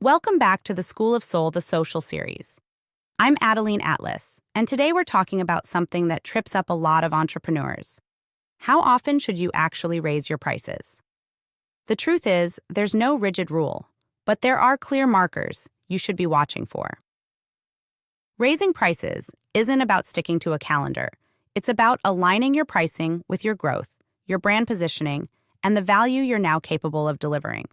Welcome back to the School of Soul, the social series. I'm ADELINE Atlas, and today we're talking about something that trips up a lot of entrepreneurs. How often should you actually raise your prices? The truth is, there's no rigid rule, but there are clear markers you should be watching for. Raising prices isn't about sticking to a calendar. It's about aligning your pricing with your growth, your brand positioning, and the value you're now capable of delivering.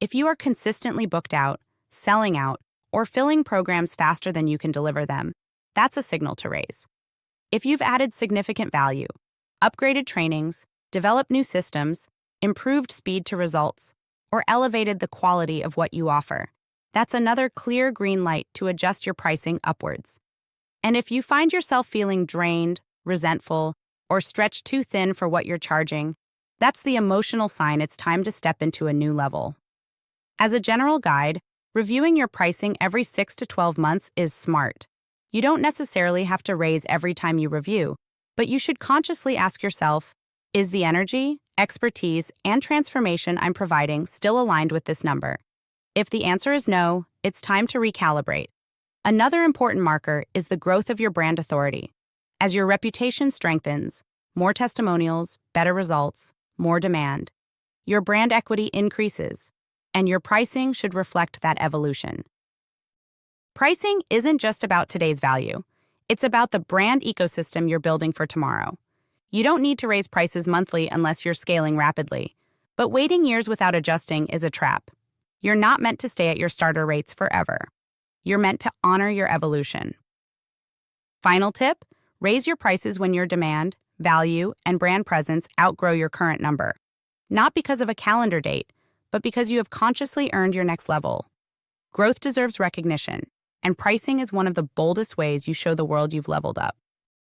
If you are consistently booked out, selling out, or filling programs faster than you can deliver them, that's a signal to raise. If you've added significant value, upgraded trainings, developed new systems, improved speed to results, or elevated the quality of what you offer, that's another clear green light to adjust your pricing upwards. And if you find yourself feeling drained, resentful, or stretched too thin for what you're charging, that's the emotional sign it's time to step into a new level. As a general guide, reviewing your pricing every 6 to 12 months is smart. You don't necessarily have to raise every time you review, but you should consciously ask yourself, is the energy, expertise, and transformation I'm providing still aligned with this number? If the answer is no, it's time to recalibrate. Another important marker is the growth of your brand authority. As your reputation strengthens, more testimonials, better results, more demand, your brand equity increases, and your pricing should reflect that evolution. Pricing isn't just about today's value. It's about the brand ecosystem you're building for tomorrow. You don't need to raise prices monthly unless you're scaling rapidly, but waiting years without adjusting is a trap. You're not meant to stay at your starter rates forever. You're meant to honor your evolution. Final tip: raise your prices when your demand, value, and brand presence outgrow your current number. Not because of a calendar date, but because you have consciously earned your next level. Growth deserves recognition, and pricing is one of the boldest ways you show the world you've leveled up.